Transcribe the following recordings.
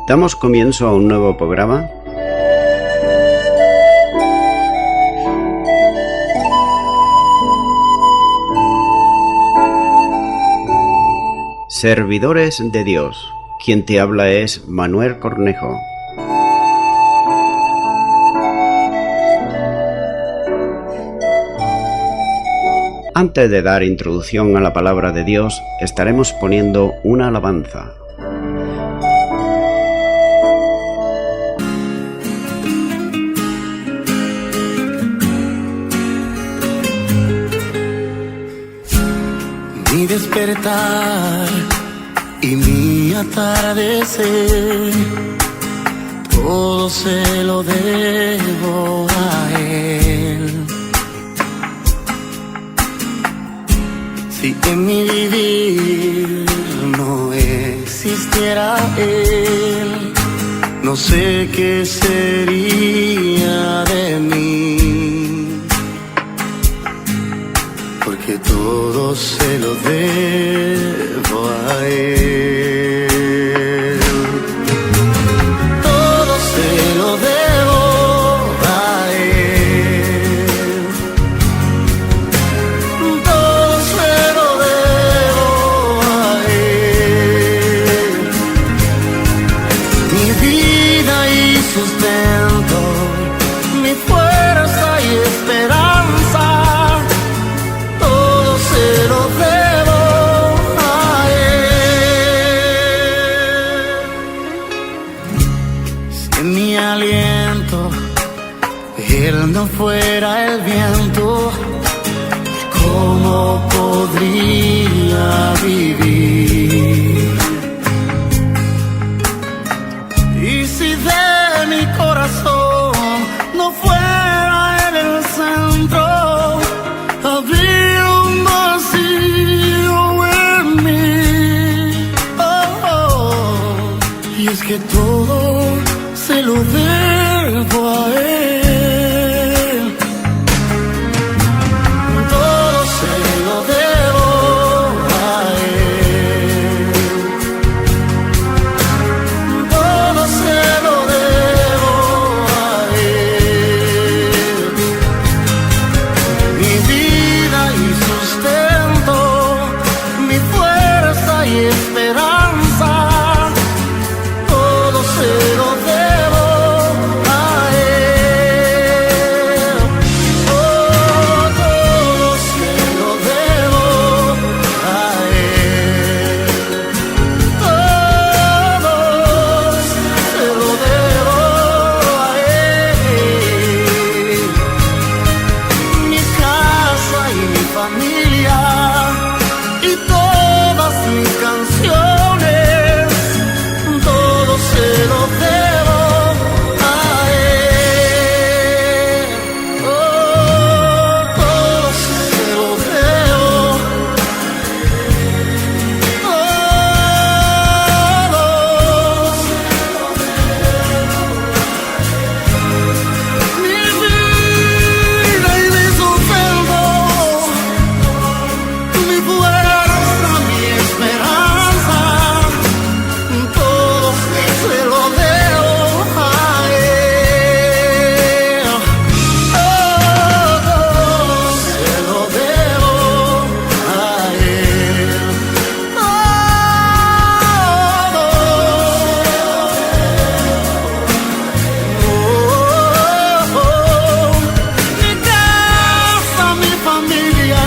Damos comienzo a un nuevo programa. Servidores de Dios. Quien te habla es Manuel Cornejo. Antes de dar introducción a la palabra de Dios, estaremos poniendo una alabanza. Mi despertar y mi atardecer, todo se lo debo a Él. Si en mi vivir no existiera Él, no sé qué sería de mí, porque todo se lo debo a Él. Todo se lo debo a Él. Todo se lo debo a Él. Mi vida y sustento, mi fuerza y esperanza, se lo debo a Él. Si en mi aliento Él no fuera el viento, ¿cómo podría vivir? Y si de mi corazón no fuera Él el centro, habría un vacío en mí. Y es que todo se lo debo a Él. Todo se lo debo a Él. Todo se lo debo a Él. Mi vida y sustento, mi fuerza y esperanza, todo se lo debo a Él. Oh, todo se lo debo a Él. Todo se lo debo a Él. Mi casa y mi familia y todas mis canciones, todo se lo debo a Él. Oh, todo se lo debo. Mi vida y mi sustento, mi fuerza, mi esperanza, todo se lo debo a Él. Oh, todo se lo debo a Él. Mi casa, mi familia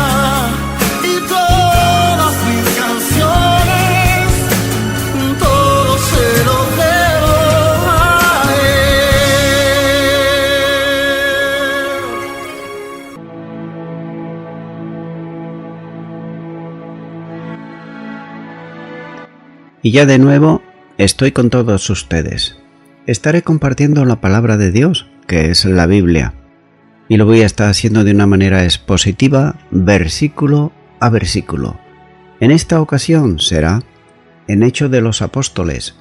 y todas mis canciones, todo se lo debo a Él. Y ya de nuevo estoy con todos ustedes. Estaré compartiendo la palabra de Dios, que es la Biblia, y lo voy a estar haciendo de una manera expositiva, versículo a versículo. En esta ocasión será en Hechos de los Apóstoles,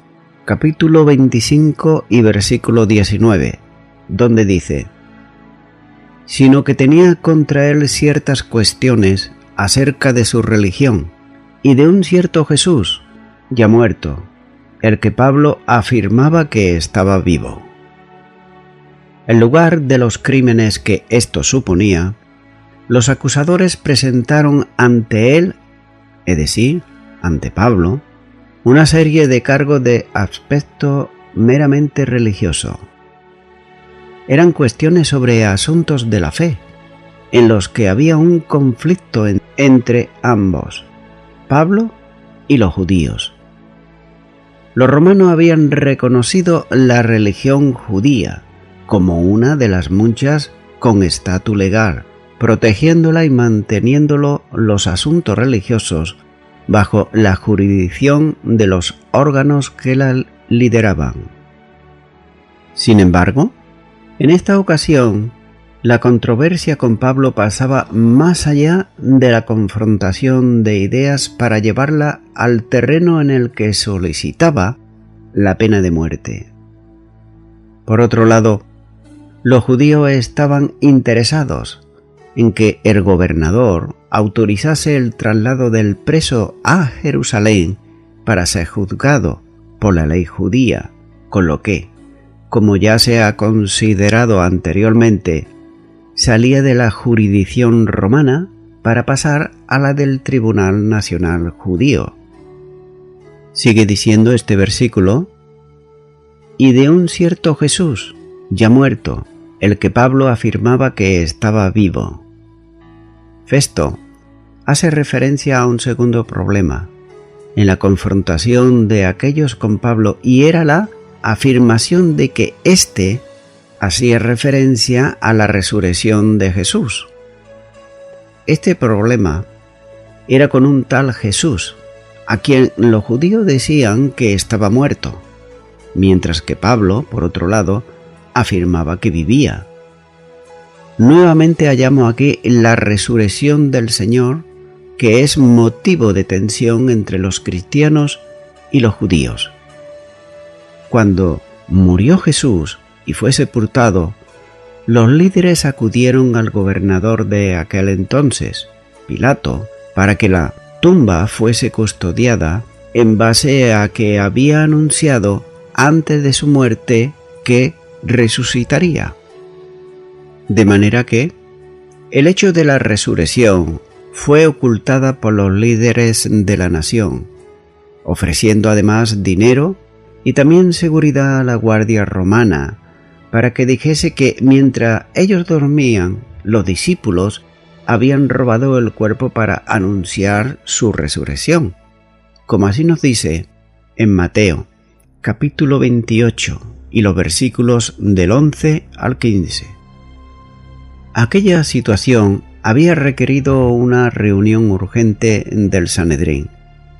capítulo 25 y versículo 19, donde dice: sino que tenía contra él ciertas cuestiones acerca de su religión y de un cierto Jesús, ya muerto, el que Pablo afirmaba que estaba vivo. En lugar de los crímenes que esto suponía, los acusadores presentaron ante él, es decir, ante Pablo, una serie de cargos de aspecto meramente religioso. Eran cuestiones sobre asuntos de la fe, en los que había un conflicto entre ambos, Pablo y los judíos. Los romanos habían reconocido la religión judía como una de las muchas con estatus legal, protegiéndola y manteniéndolo los asuntos religiosos bajo la jurisdicción de los órganos que la lideraban. Sin embargo, en esta ocasión, la controversia con Pablo pasaba más allá de la confrontación de ideas para llevarla al terreno en el que solicitaba la pena de muerte. Por otro lado, los judíos estaban interesados en que el gobernador autorizase el traslado del preso a Jerusalén para ser juzgado por la ley judía, con lo que, como ya se ha considerado anteriormente, salía de la jurisdicción romana para pasar a la del Tribunal Nacional Judío. Sigue diciendo este versículo: y de un cierto Jesús, ya muerto, el que Pablo afirmaba que estaba vivo. Festo hace referencia a un segundo problema en la confrontación de aquellos con Pablo, y era la afirmación de que éste hacía referencia a la resurrección de Jesús. Este problema era con un tal Jesús, a quien los judíos decían que estaba muerto, mientras que Pablo, por otro lado, afirmaba que vivía. Nuevamente hallamos aquí la resurrección del Señor, que es motivo de tensión entre los cristianos y los judíos. Cuando murió Jesús y fue sepultado, los líderes acudieron al gobernador de aquel entonces, Pilato, para que la tumba fuese custodiada en base a que había anunciado antes de su muerte que resucitaría. De manera que el hecho de la resurrección fue ocultada por los líderes de la nación, ofreciendo además dinero y también seguridad a la guardia romana, para que dijese que mientras ellos dormían, los discípulos habían robado el cuerpo para anunciar su resurrección, como así nos dice en Mateo, capítulo 28, y los versículos del 11 al 15. Aquella situación había requerido una reunión urgente del Sanedrín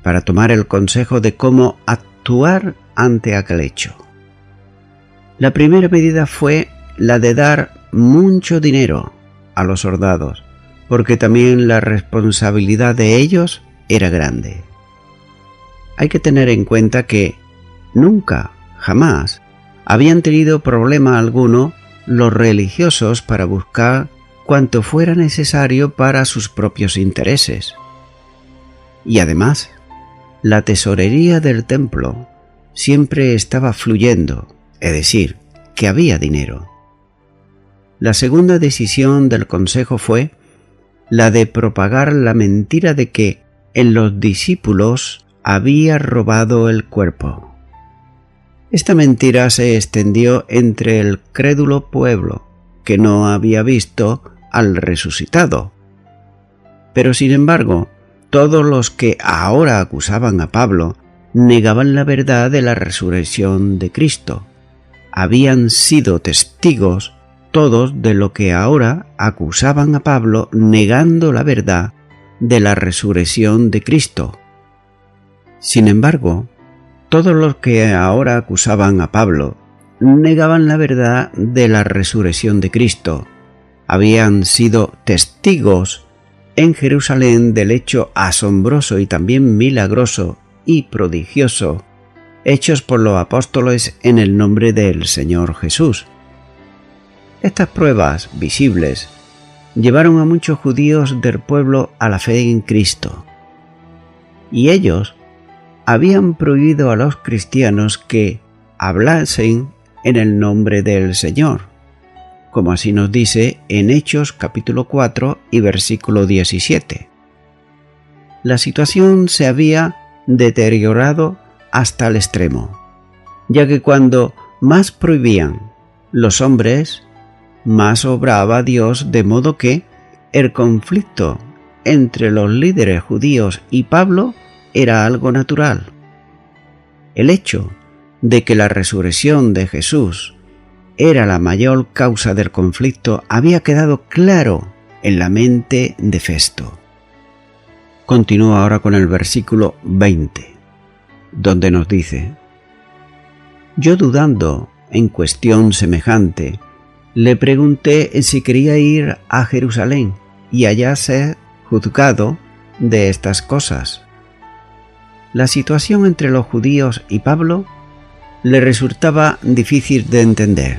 para tomar el consejo de cómo actuar ante aquel hecho. La primera medida fue la de dar mucho dinero a los soldados, porque también la responsabilidad de ellos era grande. Hay que tener en cuenta que nunca, jamás, habían tenido problema alguno los religiosos para buscar cuanto fuera necesario para sus propios intereses. Y además, la tesorería del templo siempre estaba fluyendo, es decir, que había dinero. La segunda decisión del consejo fue la de propagar la mentira de que en los discípulos había robado el cuerpo. Esta mentira se extendió entre el crédulo pueblo, que no había visto al resucitado. Pero sin embargo, todos los que ahora acusaban a Pablo negaban la verdad de la resurrección de Cristo. Habían sido testigos todos de lo que ahora acusaban a Pablo, negando la verdad de la resurrección de Cristo. Sin embargo, todos los que ahora acusaban a Pablo negaban la verdad de la resurrección de Cristo. Habían sido testigos en Jerusalén del hecho asombroso y también milagroso y prodigioso hechos por los apóstoles en el nombre del Señor Jesús. Estas pruebas visibles llevaron a muchos judíos del pueblo a la fe en Cristo, y ellos habían prohibido a los cristianos que hablasen en el nombre del Señor, como así nos dice en Hechos capítulo 4 y versículo 17. La situación se había deteriorado hasta el extremo, ya que cuando más prohibían los hombres, más obraba Dios, de modo que el conflicto entre los líderes judíos y Pablo era algo natural. El hecho de que la resurrección de Jesús era la mayor causa del conflicto había quedado claro en la mente de Festo. Continúa ahora con el versículo 20, donde nos dice: yo, dudando en cuestión semejante, le pregunté si quería ir a Jerusalén y allá ser juzgado de estas cosas. La situación entre los judíos y Pablo le resultaba difícil de entender,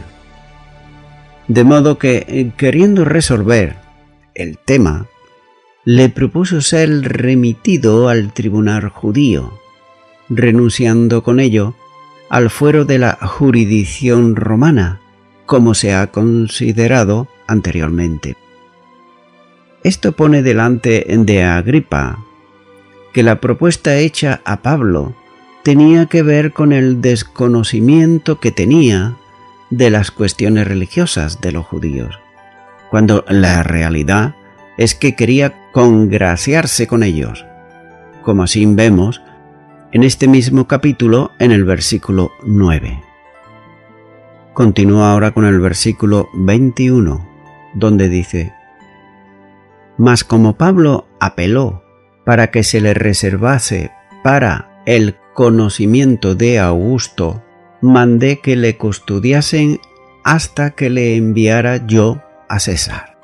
de modo que, queriendo resolver el tema, le propuso ser remitido al tribunal judío, renunciando con ello al fuero de la jurisdicción romana, como se ha considerado anteriormente. Esto pone delante de Agripa que la propuesta hecha a Pablo tenía que ver con el desconocimiento que tenía de las cuestiones religiosas de los judíos, cuando la realidad es que quería congraciarse con ellos, como así vemos en este mismo capítulo en el versículo 9. Continúa ahora con el versículo 21, donde dice: mas como Pablo apeló para que se le reservase para el conocimiento de Augusto, mandé que le custodiasen hasta que le enviara yo a César.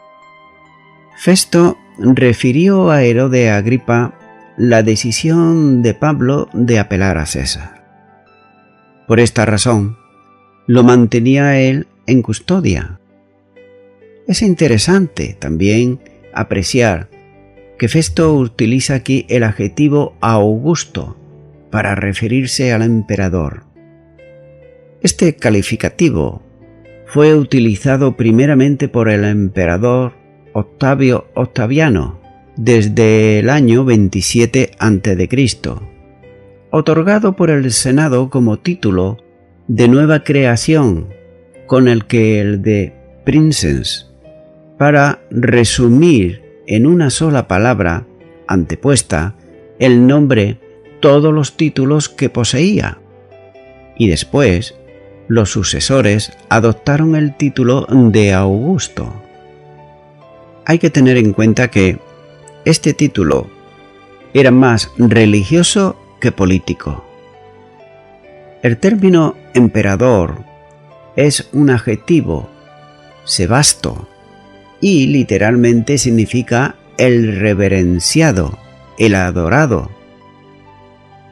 Festo refirió a Herodes Agripa la decisión de Pablo de apelar a César. Por esta razón, lo mantenía él en custodia. Es interesante también apreciar que Festo utiliza aquí el adjetivo Augusto para referirse al emperador. Este calificativo fue utilizado primeramente por el emperador Octavio Octaviano desde el año 27 a.C., otorgado por el Senado como título de nueva creación, con el que el de princeps, para resumir en una sola palabra antepuesta el nombre todos los títulos que poseía, y después los sucesores adoptaron el título de Augusto. Hay que tener en cuenta que este título era más religioso que político. El término emperador es un adjetivo sebasto y literalmente significa el reverenciado, el adorado.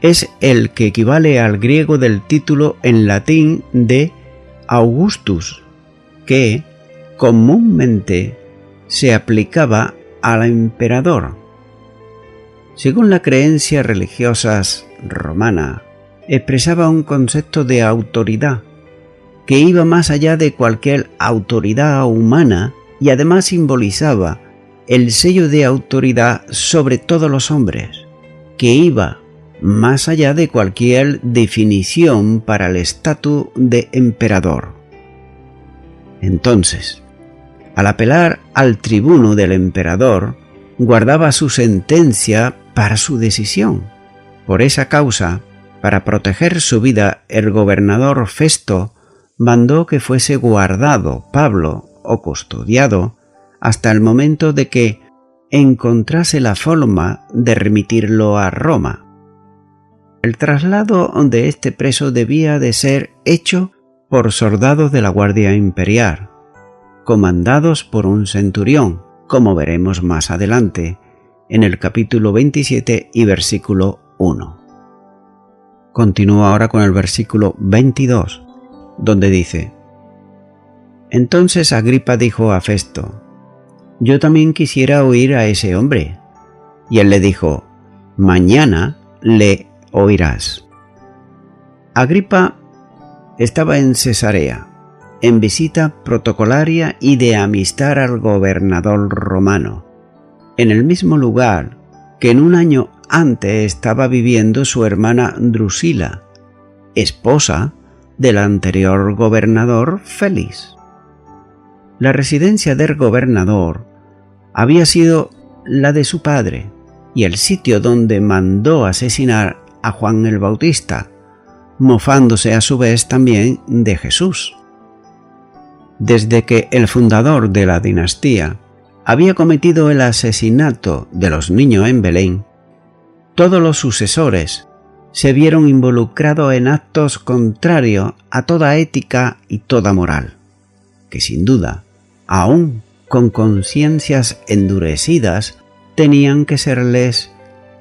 Es el que equivale al griego del título en latín de Augustus, que comúnmente se aplicaba al emperador. Según la creencia religiosa romana, expresaba un concepto de autoridad que iba más allá de cualquier autoridad humana y además simbolizaba el sello de autoridad sobre todos los hombres, que iba más allá de cualquier definición para el estatus de emperador. Entonces, al apelar al tribuno del emperador, guardaba su sentencia para su decisión. Por esa causa, para proteger su vida, el gobernador Festo mandó que fuese guardado Pablo o custodiado hasta el momento de que encontrase la forma de remitirlo a Roma. El traslado de este preso debía de ser hecho por soldados de la Guardia Imperial, comandados por un centurión, como veremos más adelante en el capítulo 27 y versículo 1. Continúa ahora con el versículo 22, donde dice: entonces Agripa dijo a Festo: yo también quisiera oír a ese hombre. Y él le dijo: mañana le oirás. Agripa estaba en Cesarea, en visita protocolaria y de amistad al gobernador romano, en el mismo lugar que en un año antes estaba viviendo su hermana Drusila, esposa del anterior gobernador Félix. La residencia del gobernador había sido la de su padre y el sitio donde mandó asesinar a Juan el Bautista, mofándose a su vez también de Jesús. Desde que el fundador de la dinastía había cometido el asesinato de los niños en Belén, todos los sucesores se vieron involucrados en actos contrarios a toda ética y toda moral, que sin duda, aún con conciencias endurecidas, tenían que serles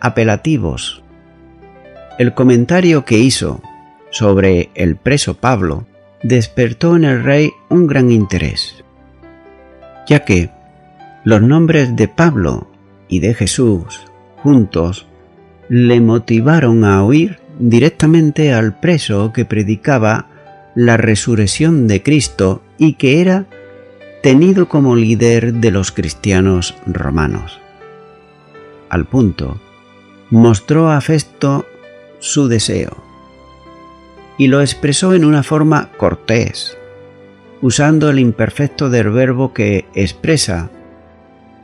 apelativos. El comentario que hizo sobre el preso Pablo despertó en el rey un gran interés, ya que los nombres de Pablo y de Jesús juntos le motivaron a oír directamente al preso que predicaba la resurrección de Cristo y que era tenido como líder de los cristianos romanos. Al punto, mostró a Festo su deseo y lo expresó en una forma cortés, usando el imperfecto del verbo que expresa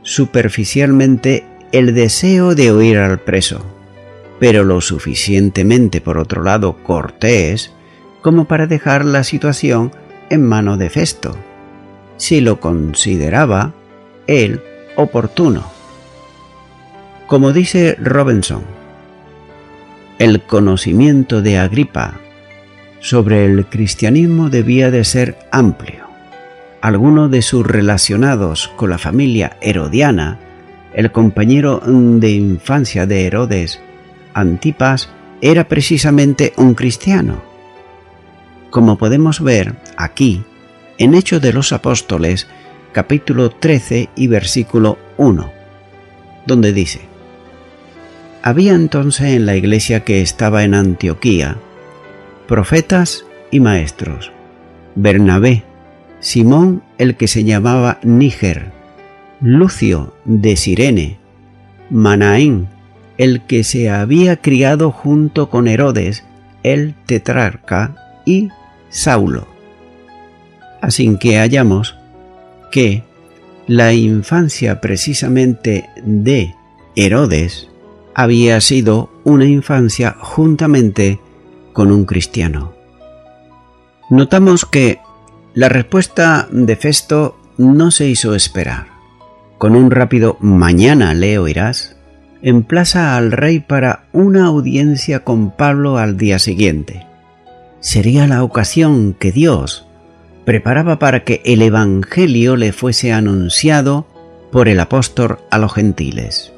superficialmente el deseo de oír al preso, pero lo suficientemente, por otro lado, cortés como para dejar la situación en manos de Festo, si lo consideraba él oportuno. Como dice Robinson, el conocimiento de Agripa sobre el cristianismo debía de ser amplio. Algunos de sus relacionados con la familia herodiana, el compañero de infancia de Herodes, Antipas, era precisamente un cristiano. Como podemos ver aquí, en Hechos de los Apóstoles, capítulo 13 y versículo 1, donde dice: había entonces en la iglesia que estaba en Antioquía profetas y maestros: Bernabé, Simón el que se llamaba Níger, Lucio de Cirene, Manaén, el que se había criado junto con Herodes, el tetrarca, y Saulo. Así que hallamos que la infancia precisamente de Herodes había sido una infancia juntamente con un cristiano. Notamos que la respuesta de Festo no se hizo esperar. Con un rápido "mañana le oirás", emplaza al rey para una audiencia con Pablo al día siguiente. Sería la ocasión que Dios preparaba para que el Evangelio le fuese anunciado por el apóstol a los gentiles.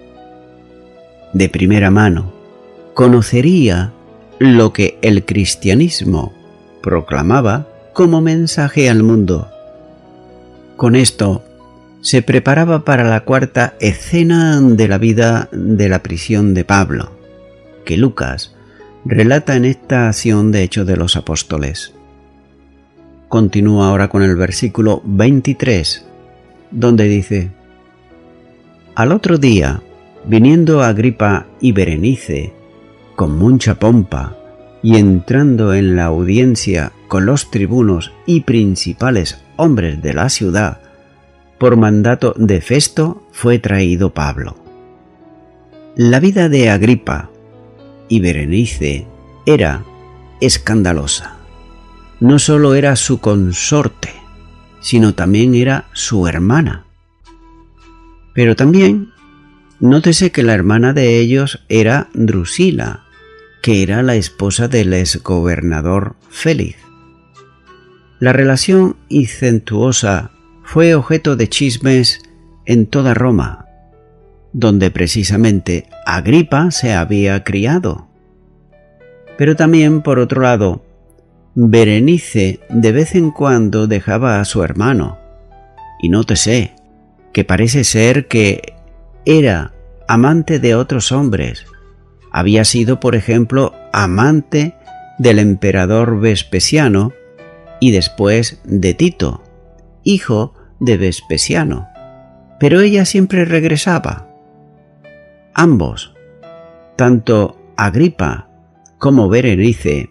De primera mano, conocería lo que el cristianismo proclamaba como mensaje al mundo. Con esto, se preparaba para la cuarta escena de la vida de la prisión de Pablo, que Lucas relata en esta acción de Hechos de los Apóstoles. Continúa ahora con el versículo 23, donde dice: al otro día, viniendo Agripa y Berenice con mucha pompa y entrando en la audiencia con los tribunos y principales hombres de la ciudad, por mandato de Festo fue traído Pablo. La vida de Agripa y Berenice era escandalosa. No solo era su consorte, sino también era su hermana. Pero también nótese que la hermana de ellos era Drusila, que era la esposa del exgobernador Félix. La relación incestuosa fue objeto de chismes en toda Roma, donde precisamente Agripa se había criado. Pero también, por otro lado, Berenice de vez en cuando dejaba a su hermano, y nótese que parece ser que era amante de otros hombres, había sido, por ejemplo, amante del emperador Vespasiano y después de Tito, hijo de Vespasiano, pero ella siempre regresaba. Ambos, tanto Agripa como Berenice,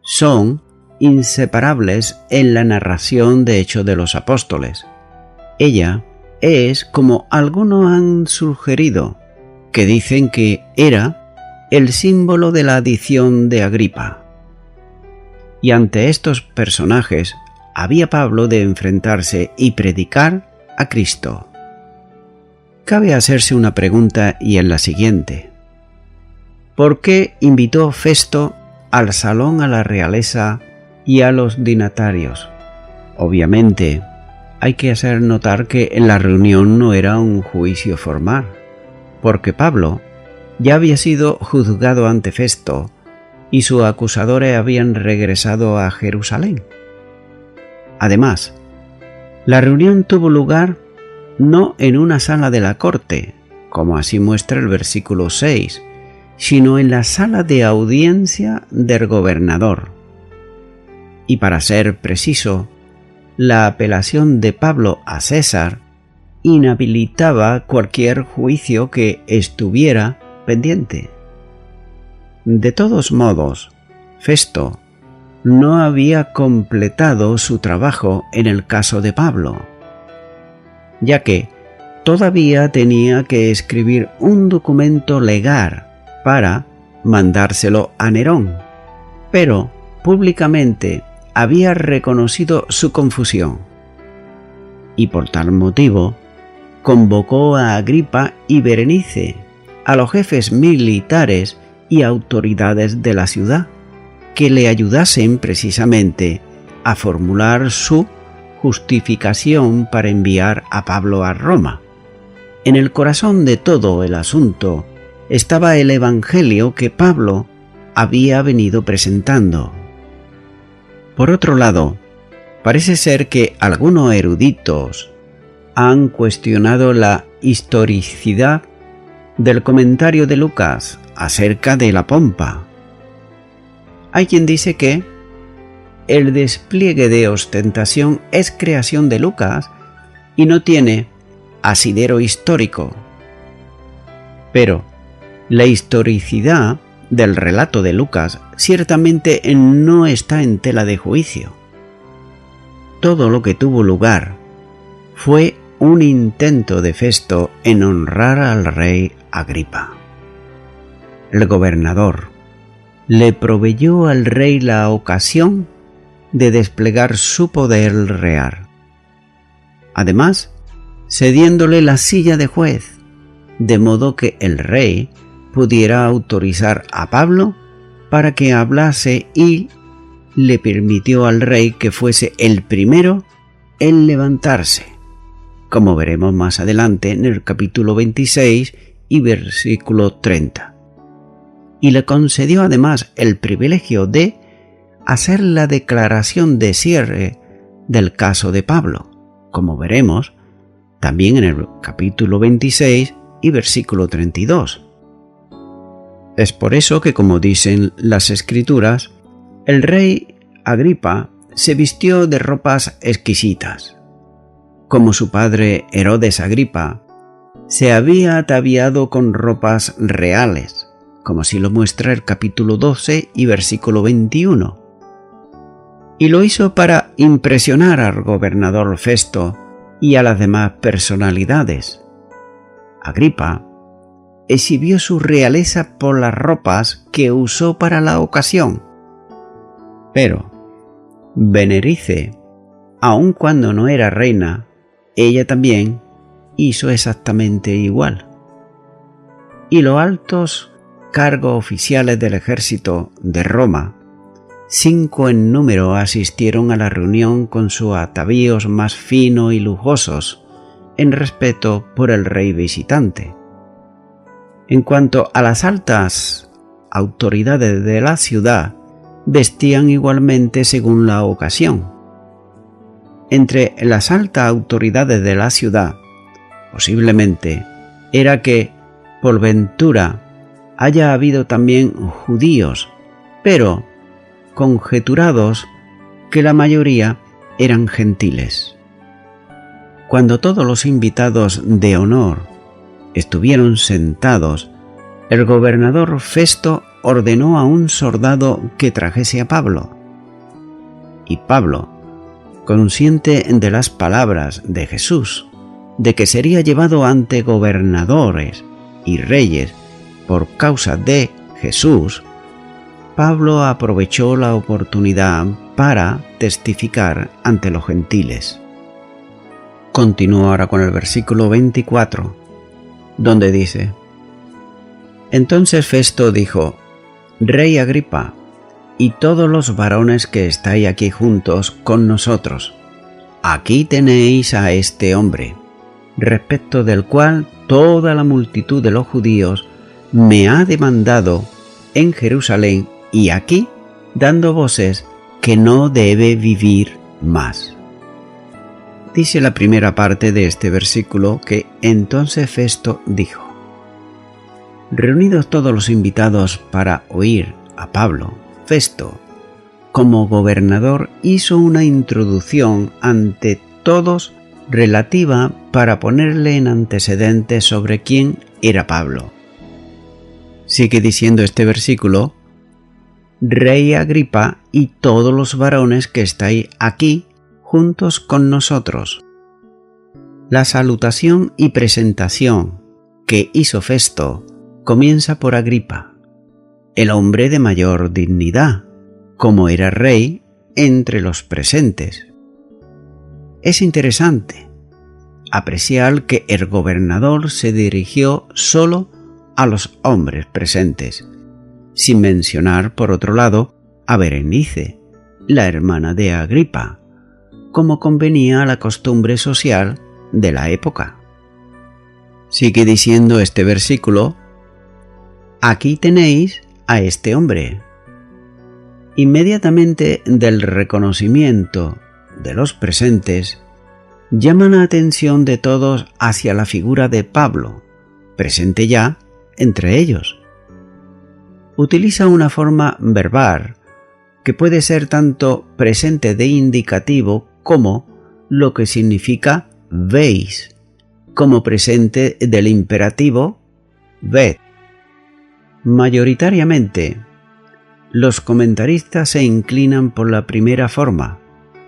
son inseparables en la narración de Hechos de los Apóstoles. Ella es, como algunos han sugerido, que dicen que era el símbolo de la adición de Agripa. Y ante estos personajes había Pablo de enfrentarse y predicar a Cristo. Cabe hacerse una pregunta y es la siguiente: ¿por qué invitó Festo al salón a la realeza y a los dignatarios? Obviamente, hay que hacer notar que en la reunión no era un juicio formal, porque Pablo ya había sido juzgado ante Festo y sus acusadores habían regresado a Jerusalén. Además, la reunión tuvo lugar no en una sala de la corte, como así muestra el versículo 6, sino en la sala de audiencia del gobernador. Y para ser preciso, la apelación de Pablo a César inhabilitaba cualquier juicio que estuviera pendiente. De todos modos, Festo no había completado su trabajo en el caso de Pablo, ya que todavía tenía que escribir un documento legal para mandárselo a Nerón, pero públicamente había reconocido su confusión y por tal motivo convocó a Agripa y Berenice, a los jefes militares y autoridades de la ciudad, que le ayudasen precisamente a formular su justificación para enviar a Pablo a Roma. En el corazón de todo el asunto estaba el evangelio que Pablo había venido presentando. Por otro lado, parece ser que algunos eruditos han cuestionado la historicidad del comentario de Lucas acerca de la pompa. Hay quien dice que el despliegue de ostentación es creación de Lucas y no tiene asidero histórico. Pero la historicidad del relato de Lucas ciertamente no está en tela de juicio. Todo lo que tuvo lugar fue un intento de Festo en honrar al rey Agripa. El gobernador le proveyó al rey la ocasión de desplegar su poder real, además cediéndole la silla de juez, de modo que el rey pudiera autorizar a Pablo para que hablase y le permitió al rey que fuese el primero en levantarse, como veremos más adelante en el capítulo 26 y versículo 30. Y le concedió además el privilegio de hacer la declaración de cierre del caso de Pablo, como veremos también en el capítulo 26 y versículo 32. Es por eso que, como dicen las Escrituras, el rey Agripa se vistió de ropas exquisitas. Como su padre Herodes Agripa, se había ataviado con ropas reales, como así lo muestra el capítulo 12 y versículo 21. Y lo hizo para impresionar al gobernador Festo y a las demás personalidades. Agripa exhibió su realeza por las ropas que usó para la ocasión. Pero Berenice, aun cuando no era reina, ella también hizo exactamente igual. Y los altos cargos oficiales del ejército de Roma, 5 en número, asistieron a la reunión con sus atavíos más finos y lujosos, en respeto por el rey visitante. En cuanto a las altas autoridades de la ciudad, vestían igualmente según la ocasión. Entre las altas autoridades de la ciudad, posiblemente, era que, por ventura, haya habido también judíos, pero conjeturados que la mayoría eran gentiles. Cuando todos los invitados de honor estuvieron sentados, el gobernador Festo ordenó a un soldado que trajese a Pablo. Y Pablo, consciente de las palabras de Jesús, de que sería llevado ante gobernadores y reyes por causa de Jesús, Pablo aprovechó la oportunidad para testificar ante los gentiles. Continúo ahora con el versículo 24, donde dice: Entonces Festo dijo: Rey Agripa, y todos los varones que estáis aquí juntos con nosotros, aquí tenéis a este hombre, respecto del cual toda la multitud de los judíos me ha demandado en Jerusalén y aquí, dando voces que no debe vivir más. Dice la primera parte de este versículo que entonces Festo dijo: Reunidos todos los invitados para oír a Pablo, Festo, como gobernador, hizo una introducción ante todos relativa para ponerle en antecedentes sobre quién era Pablo. Sigue diciendo este versículo: Rey Agripa y todos los varones que estáis aquí juntos con nosotros. La salutación y presentación que hizo Festo comienza por Agripa, el hombre de mayor dignidad, como era rey entre los presentes. Es interesante apreciar que el gobernador se dirigió solo a los hombres presentes, sin mencionar, por otro lado, a Berenice, la hermana de Agripa, como convenía a la costumbre social de la época. Sigue diciendo este versículo: Aquí tenéis a este hombre. Inmediatamente del reconocimiento de los presentes, llama la atención de todos hacia la figura de Pablo, presente ya entre ellos. Utiliza una forma verbal que puede ser tanto presente de indicativo como lo que significa veis, como presente del imperativo ved. Mayoritariamente, los comentaristas se inclinan por la primera forma,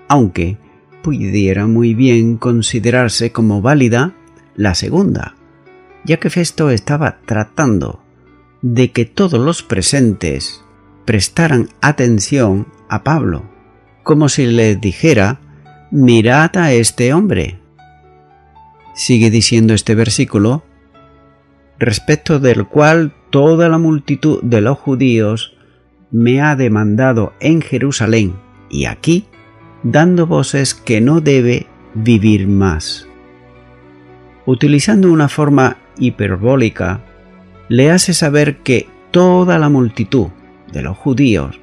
aunque pudiera muy bien considerarse como válida la segunda, ya que Festo estaba tratando de que todos los presentes prestaran atención a Pablo, como si les dijera: mirad a este hombre. Sigue diciendo este versículo: respecto del cual toda la multitud de los judíos me ha demandado en Jerusalén y aquí, dando voces que no debe vivir más. Utilizando una forma hiperbólica, le hace saber que toda la multitud de los judíos,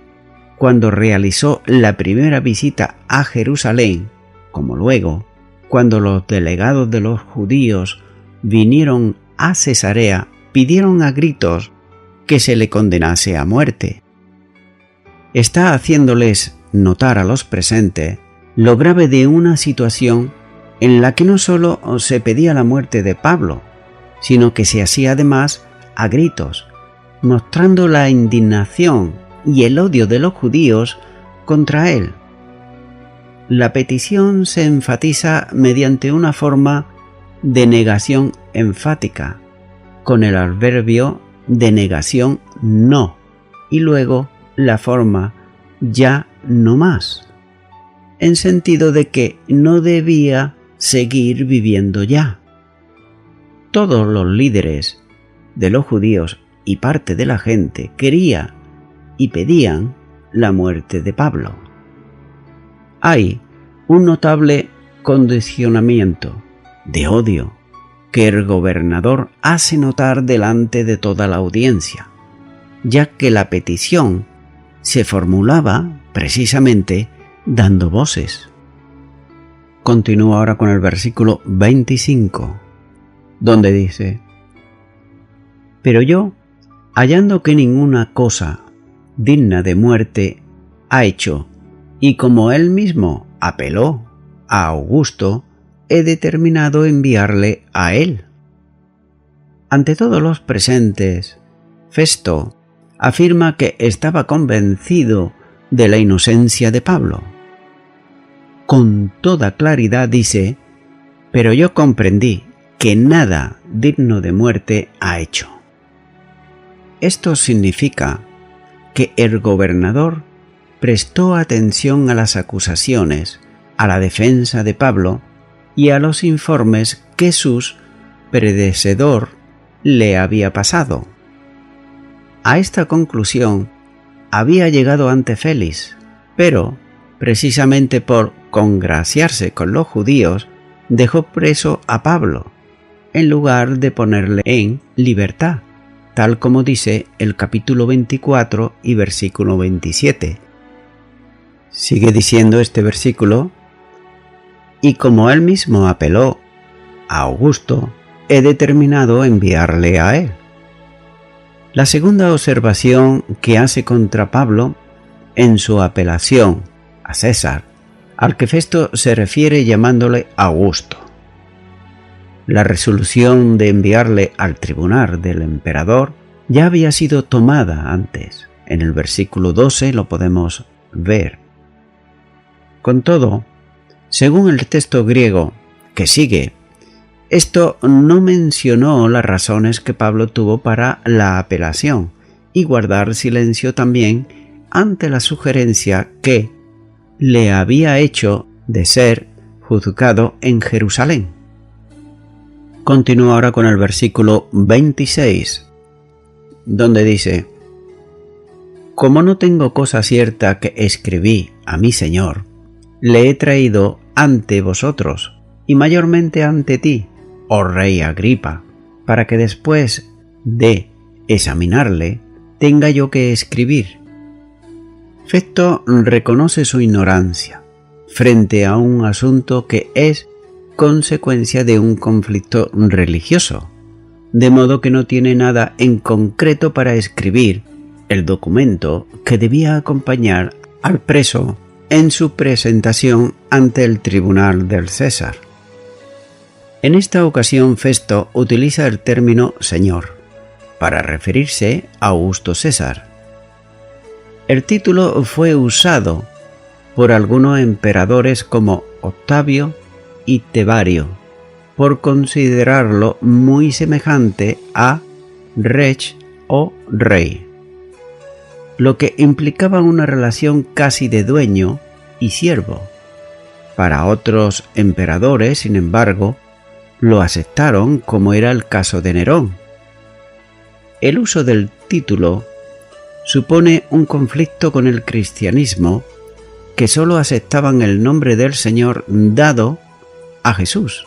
cuando realizó la primera visita a Jerusalén, como luego, cuando los delegados de los judíos vinieron a Cesarea, pidieron a gritos que se le condenase a muerte. Está haciéndoles notar a los presentes lo grave de una situación en la que no solo se pedía la muerte de Pablo, sino que se hacía además a gritos, mostrando la indignación y el odio de los judíos contra él. La petición se enfatiza mediante una forma de negación enfática, con el adverbio de negación no, y luego la forma ya no más, en sentido de que no debía seguir viviendo ya. Todos los líderes de los judíos y parte de la gente quería y pedían la muerte de Pablo. Hay un notable condicionamiento de odio que el gobernador hace notar delante de toda la audiencia, ya que la petición se formulaba precisamente dando voces. Continúa ahora con el versículo 25, donde dice: Pero yo hallando que ninguna cosa digna de muerte ha hecho, y como él mismo apeló a Augusto, he determinado enviarle a él. Ante todos los presentes, Festo afirma que estaba convencido de la inocencia de Pablo. Con toda claridad dice: pero yo comprendí que nada digno de muerte ha hecho. Esto significa que el gobernador prestó atención a las acusaciones, a la defensa de Pablo y a los informes que su predecesor le había pasado. A esta conclusión había llegado ante Félix, pero, precisamente por congraciarse con los judíos, dejó preso a Pablo, en lugar de ponerle en libertad, tal como dice el capítulo 24 y versículo 27. Sigue diciendo este versículo: y como él mismo apeló a Augusto, he determinado enviarle a él. La segunda observación que hace contra Pablo en su apelación a César, al que Festo se refiere llamándole Augusto. La resolución de enviarle al tribunal del emperador ya había sido tomada antes. En el versículo 12 lo podemos ver. Con todo, según el texto griego que sigue, esto no mencionó las razones que Pablo tuvo para la apelación y guardar silencio también ante la sugerencia que le había hecho de ser juzgado en Jerusalén. Continúa ahora con el versículo 26, donde dice: como no tengo cosa cierta que escribí a mi Señor, le he traído ante vosotros, y mayormente ante ti, oh rey Agripa, para que después de examinarle, tenga yo que escribir. Festo reconoce su ignorancia frente a un asunto que es consecuencia de un conflicto religioso, de modo que no tiene nada en concreto para escribir el documento que debía acompañar al preso en su presentación ante el tribunal del César. En esta ocasión Festo utiliza el término Señor para referirse a Augusto César. El título fue usado por algunos emperadores como Octavio y Tebario, por considerarlo muy semejante a Rex o rey, lo que implicaba una relación casi de dueño y siervo. Para otros emperadores, sin embargo, lo aceptaron, como era el caso de Nerón. El uso del título supone un conflicto con el cristianismo, que sólo aceptaban el nombre del Señor dado a Jesús.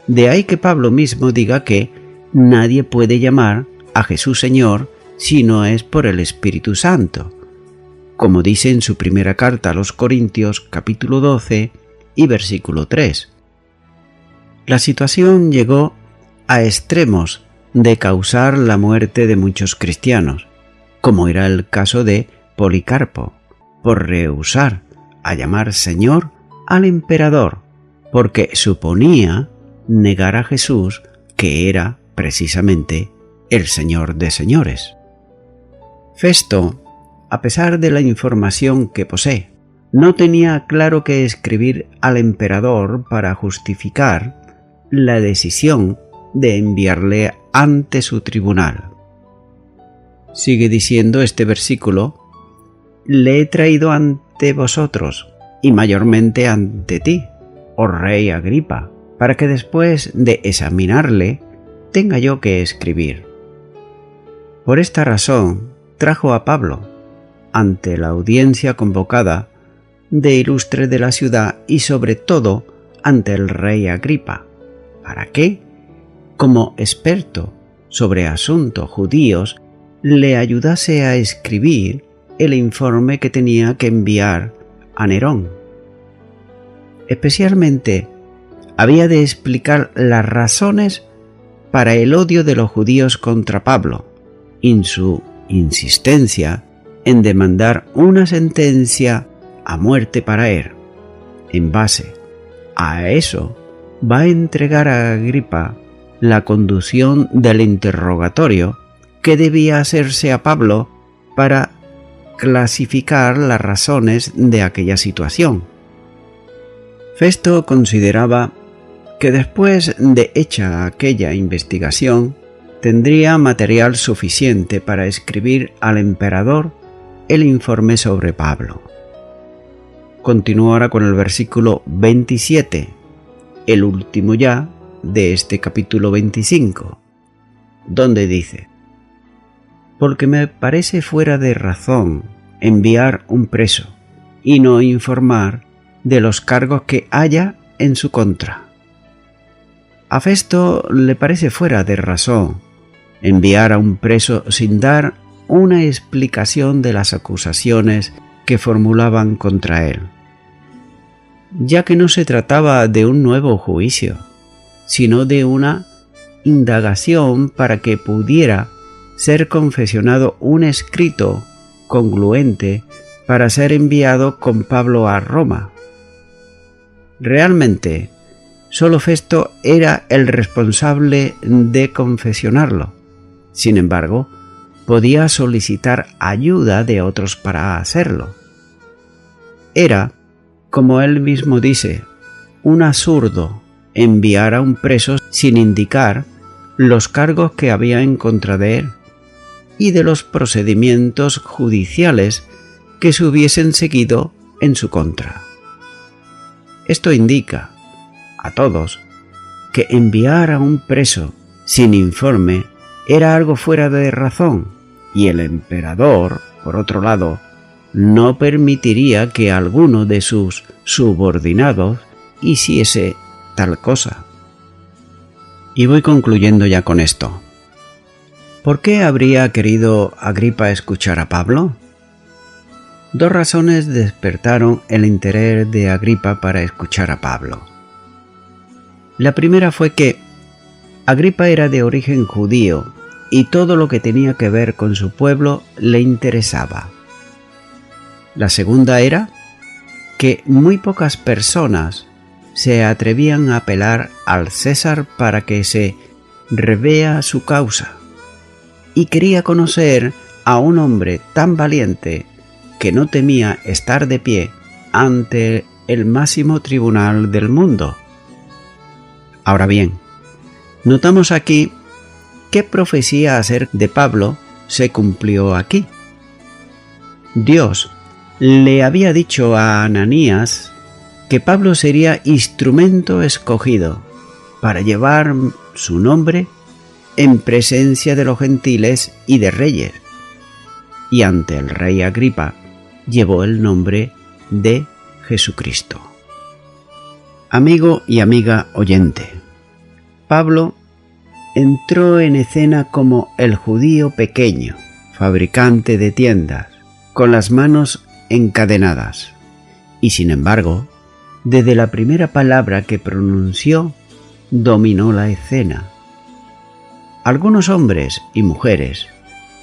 De ahí que Pablo mismo diga que nadie puede llamar a Jesús Señor si no es por el Espíritu Santo, como dice en su primera carta a los Corintios capítulo 12 y versículo 3. La situación llegó a extremos de causar la muerte de muchos cristianos, como era el caso de Policarpo, por rehusar a llamar Señor al emperador, porque suponía negar a Jesús, que era precisamente el Señor de señores. Festo, a pesar de la información que posee, no tenía claro qué escribir al emperador para justificar la decisión de enviarle ante su tribunal. Sigue diciendo este versículo: le he traído ante vosotros, y mayormente ante ti, oh rey Agripa, para que después de examinarle tenga yo que escribir. Por esta razón trajo a Pablo ante la audiencia convocada de ilustres de la ciudad y sobre todo ante el rey Agripa, para que, como experto sobre asuntos judíos, le ayudase a escribir el informe que tenía que enviar a Nerón. Especialmente, había de explicar las razones para el odio de los judíos contra Pablo, en su insistencia en demandar una sentencia a muerte para él. En base a eso, va a entregar a Agripa la conducción del interrogatorio que debía hacerse a Pablo para clasificar las razones de aquella situación. Festo consideraba que después de hecha aquella investigación, tendría material suficiente para escribir al emperador el informe sobre Pablo. Continúo ahora con el versículo 27, el último ya de este capítulo 25, donde dice: porque me parece fuera de razón enviar un preso y no informar de los cargos que haya en su contra. A Festo le parece fuera de razón enviar a un preso sin dar una explicación de las acusaciones que formulaban contra él, ya que no se trataba de un nuevo juicio, sino de una indagación para que pudiera ser confeccionado un escrito congruente para ser enviado con Pablo a Roma. Realmente, solo Festo era el responsable de confeccionarlo. Sin embargo, podía solicitar ayuda de otros para hacerlo. Era, como él mismo dice, un absurdo enviar a un preso sin indicar los cargos que había en contra de él y de los procedimientos judiciales que se hubiesen seguido en su contra. Esto indica a todos que enviar a un preso sin informe era algo fuera de razón, y el emperador, por otro lado, no permitiría que alguno de sus subordinados hiciese tal cosa. Y voy concluyendo ya con esto. ¿Por qué habría querido Agripa escuchar a Pablo? Dos razones despertaron el interés de Agripa para escuchar a Pablo. La primera fue que Agripa era de origen judío y todo lo que tenía que ver con su pueblo le interesaba. La segunda era que muy pocas personas se atrevían a apelar al César para que se revea su causa, y quería conocer a un hombre tan valiente que no temía estar de pie ante el máximo tribunal del mundo. Ahora bien, notamos aquí qué profecía acerca de Pablo se cumplió aquí. Dios le había dicho a Ananías que Pablo sería instrumento escogido para llevar su nombre en presencia de los gentiles y de reyes, y ante el rey Agripa llevó el nombre de Jesucristo. Amigo y amiga oyente, Pablo entró en escena como el judío pequeño, fabricante de tiendas, con las manos encadenadas, y sin embargo, desde la primera palabra que pronunció, dominó la escena. Algunos hombres y mujeres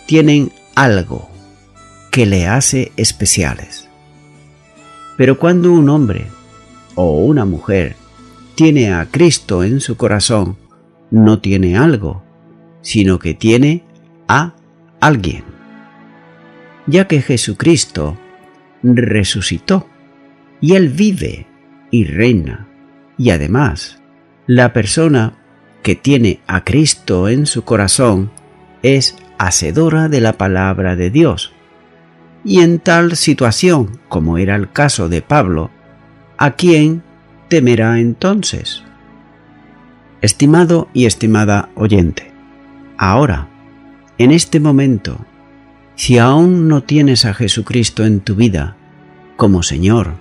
tienen algo que le hace especiales, pero cuando un hombre o una mujer tiene a Cristo en su corazón, no tiene algo, sino que tiene a alguien, ya que Jesucristo resucitó y Él vive y reina, y además la persona que tiene a Cristo en su corazón es hacedora de la palabra de Dios, y en tal situación, como era el caso de Pablo, ¿a quién temerá entonces? Estimado y estimada oyente, ahora, en este momento, si aún no tienes a Jesucristo en tu vida como Señor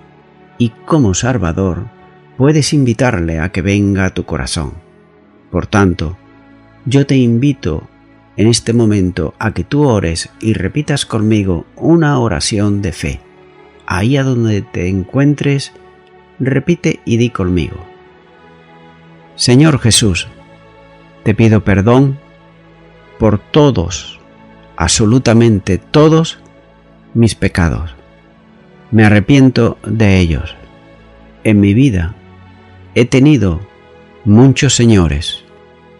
y como Salvador, puedes invitarle a que venga a tu corazón. Por tanto, yo te invito en este momento a que tú ores y repitas conmigo una oración de fe. Ahí a donde te encuentres, repite y di conmigo: Señor Jesús, te pido perdón por todos absolutamente todos mis pecados. Me arrepiento de ellos. En mi vida he tenido muchos señores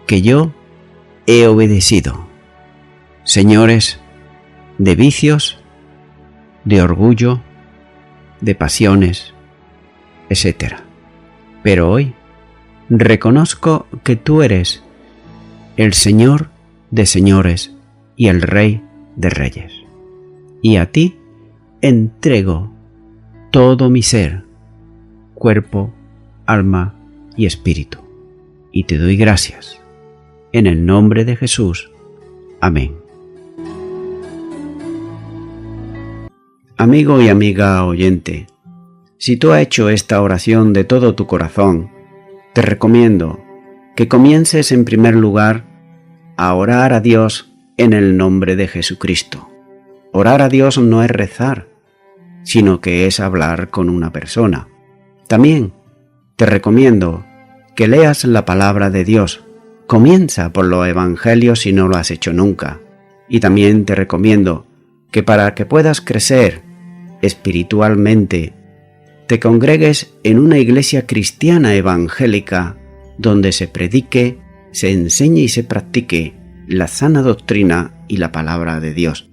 que yo he obedecido. Señores de vicios, de orgullo, de pasiones, etc. Pero hoy reconozco que tú eres el Señor de señores y el Rey de reyes. Y a ti entrego todo mi ser, cuerpo, alma y espíritu. Y te doy gracias. En el nombre de Jesús. Amén. Amigo y amiga oyente, si tú has hecho esta oración de todo tu corazón, te recomiendo que comiences en primer lugar a orar a Dios en el nombre de Jesucristo. Orar a Dios no es rezar, sino que es hablar con una persona. También te recomiendo que leas la palabra de Dios. Comienza por los evangelios si no lo has hecho nunca. Y también te recomiendo que para que puedas crecer espiritualmente, te congregues en una iglesia cristiana evangélica donde se predique, se enseñe y se practique la sana doctrina y la palabra de Dios.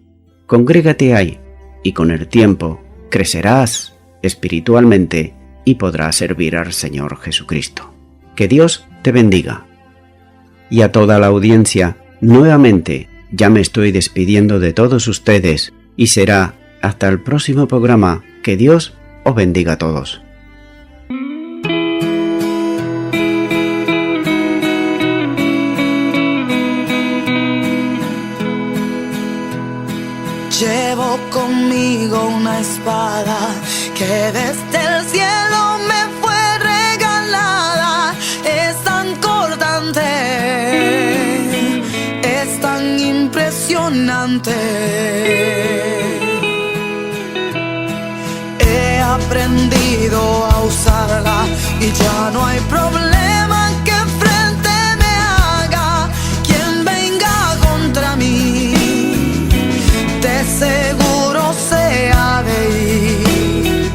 Congrégate ahí y con el tiempo crecerás espiritualmente y podrás servir al Señor Jesucristo. Que Dios te bendiga. Y a toda la audiencia, nuevamente ya me estoy despidiendo de todos ustedes y será hasta el próximo programa. Que Dios os bendiga a todos. Llevo conmigo una espada que desde el cielo me fue regalada. Es tan cortante, es tan impresionante. He aprendido a usarla y ya no hay problema que frente me haga. Quien venga contra mí, de seguro se ha de ir.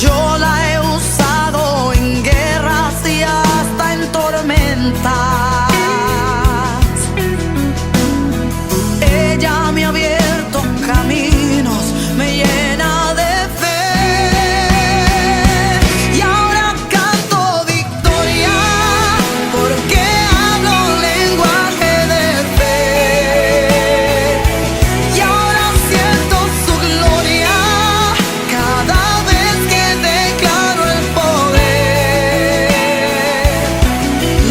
Yo la he usado en guerras y hasta en tormentas. Ella me ha abierto caminos, me llena de fe. Y ahora canto victoria porque hablo lenguaje de fe. Y ahora siento su gloria cada vez que declaro el poder.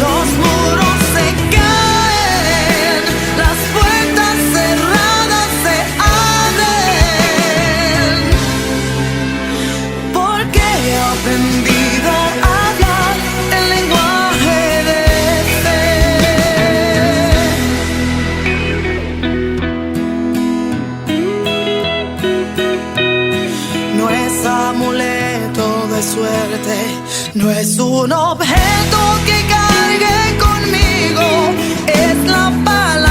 Los muros se caen, las puertas cerradas se abren, porque he aprendido a hablar el lenguaje de fe. No es amuleto de suerte, no es un objeto que cargue conmigo, es la palabra